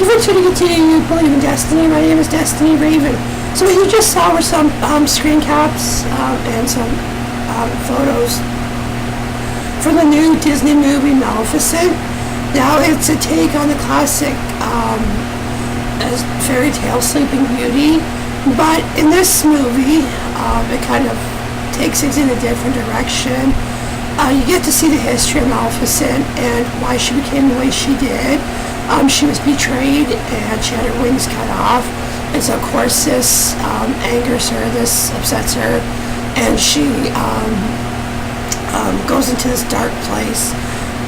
you for tuning into You Believe in Destiny. My name is DestinyRaven. So what you just saw were some screen caps and some photos for the new Disney movie Maleficent. Now it's a take on the classic fairy tale Sleeping Beauty, but in this movie it kind of takes things in a different direction. You get to see the history of Maleficent and why she became the way she did. She was betrayed and she had her wings cut off, and so of course this angers her, this upsets her, and she goes into this dark place.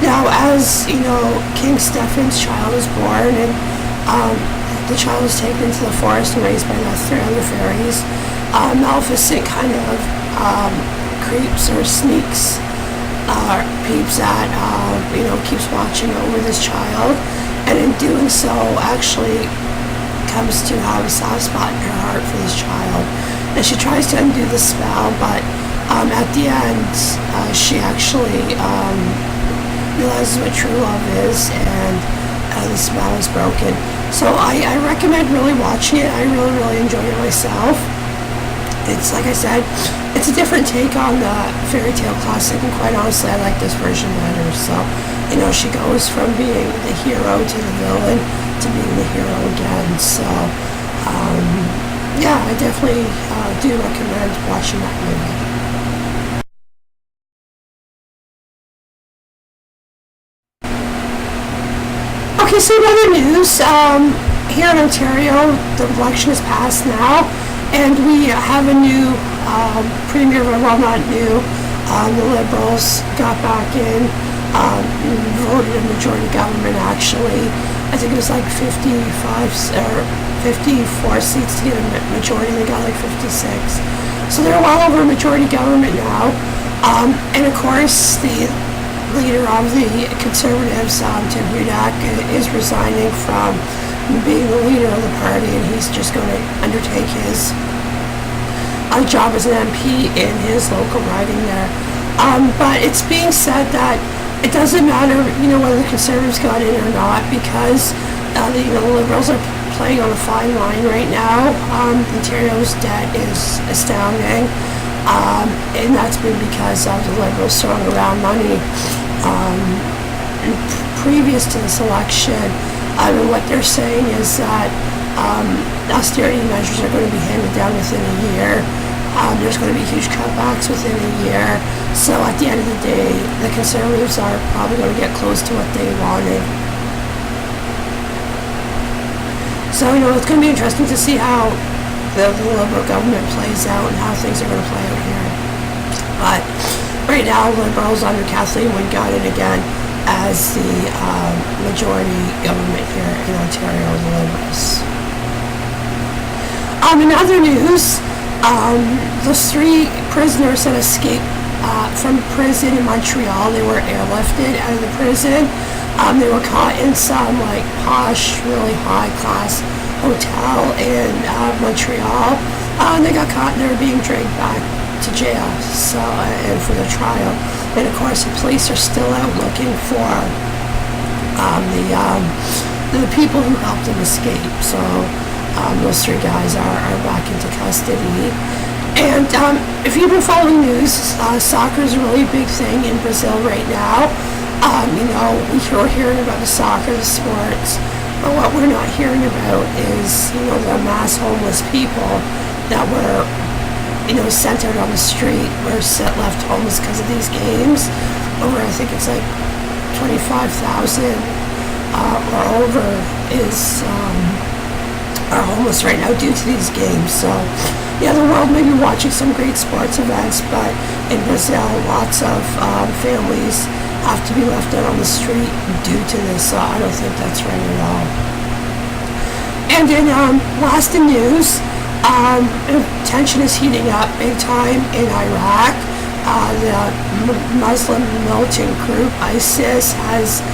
Now, as you know, King Stephen's child is born, and the child is taken to the forest and raised by the three other fairies. Maleficent kind of creeps or sneaks, peeps at, keeps watching over this child, and in doing so actually comes to have a soft spot in her heart for this child. And she tries to undo the spell, but at the end she actually realizes what true love is, and the spell is broken. So I recommend really watching it. I really enjoyed it myself. It's, like I said, it's a different take on the fairy tale classic, and quite honestly I like this version better. So, she goes from being the hero to the villain to being the hero again. So I definitely do recommend watching that movie. Okay, so in other news, here in Ontario, the election is passed now, and we have a new premier, well, not new, the Liberals got back in, voted a majority government actually. I think it was like 54 seats to get a majority, and they got like 56. So they're well over a majority government now, and of course the leader of the Conservatives, Tim Hudak, is resigning from being the leader of the party, and he's just going to undertake his job as an MP in his local riding there. But it's being said that it doesn't matter, whether the Conservatives got in or not, because the Liberals are playing on a fine line right now. Ontario's debt is astounding, and that's been because of the Liberals throwing around money previous to this election. And what they're saying is that austerity measures are going to be handed down within a year. There's going to be huge cutbacks within a year. So at the end of the day, the Conservatives are probably going to get close to what they wanted. So, it's going to be interesting to see how the Liberal government plays out and how things are going to play out here. But right now, Liberals under Kathleen Wynne got it again as the majority government here in Ontario, the Liberals. In other news, those three prisoners that escaped from prison in Montreal, they were airlifted out of the prison. They were caught in some posh, really high-class hotel in Montreal. They got caught and they were being dragged back to jail, and for the trial. And of course, the police are still out looking for the people who helped them escape. So those three guys are back into custody. And if you've been following news, soccer is a really big thing in Brazil right now. We're hearing about the soccer, the sports, but what we're not hearing about is, the mass homeless people that were, sent out on the street, were left homeless because of these games. Over, I think it's like 25,000 or over are homeless right now due to these games. So, the world may be watching some great sports events, but in Brazil, lots of families have to be left out on the street due to this. So I don't think that's right at all. And in last in news, tension is heating up big time in Iraq. The Muslim militant group ISIS has,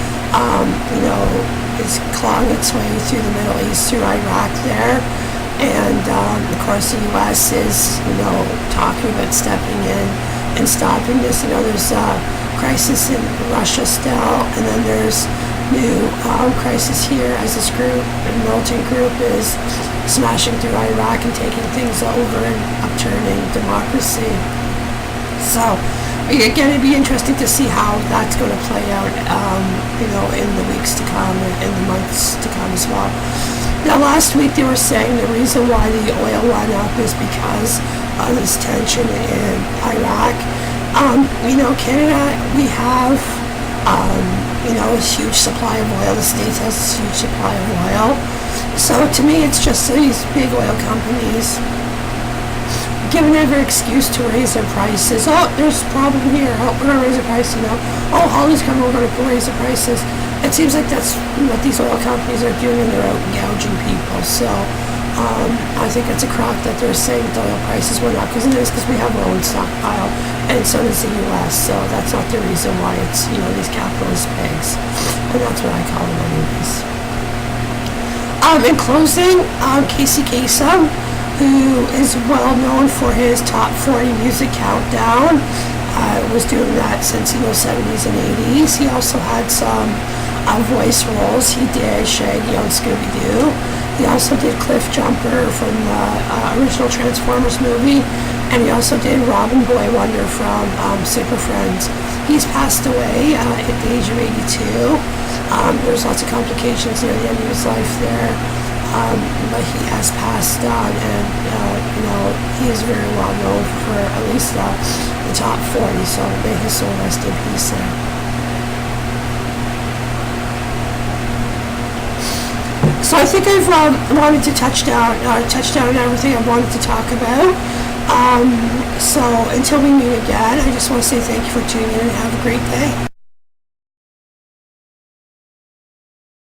is clawing its way through the Middle East, through Iraq there. And of course the U.S. is, talking about stepping in and stopping this. There's a crisis in Russia still, and then there's new crisis here as this group, a militant group, is smashing through Iraq and taking things over and upturning democracy. So, again, it'd be interesting to see how that's going to play out, in the weeks to come and in the months to come as well. Now, last week they were saying the reason why the oil went up is because of this tension in Iraq. Canada, we have, a huge supply of oil. The States has a huge supply of oil. So to me, it's just these big oil companies giving every excuse to raise their prices. Oh, there's a problem here. Oh, we're going to raise the price, Oh, Holly's coming, we're going to raise the prices. It seems like that's what these oil companies are doing, and they're out gouging people. So I think it's a crock that they're saying the oil prices went up, because it is, because we have our own stockpile, and so does the U.S. So that's not the reason why it's, these capitalist pigs. And that's what I call them anyways. In closing, Casey Kasem, who is well known for his top 40 music countdown, was doing that since, 70s and 80s. He also had some voice roles. He did Shaggy on Scooby-Doo. He also did Cliff Jumper from the original Transformers movie, and he also did Robin Boy Wonder from Super Friends. He's passed away at the age of 82. There's lots of complications near the end of his life there, but he has passed on, and he is very well known for at least the top 40, so may his soul rest in peace there. So I think I've wanted to touch down on everything I wanted to talk about. So until we meet again, I just want to say thank you for tuning in and have a great day.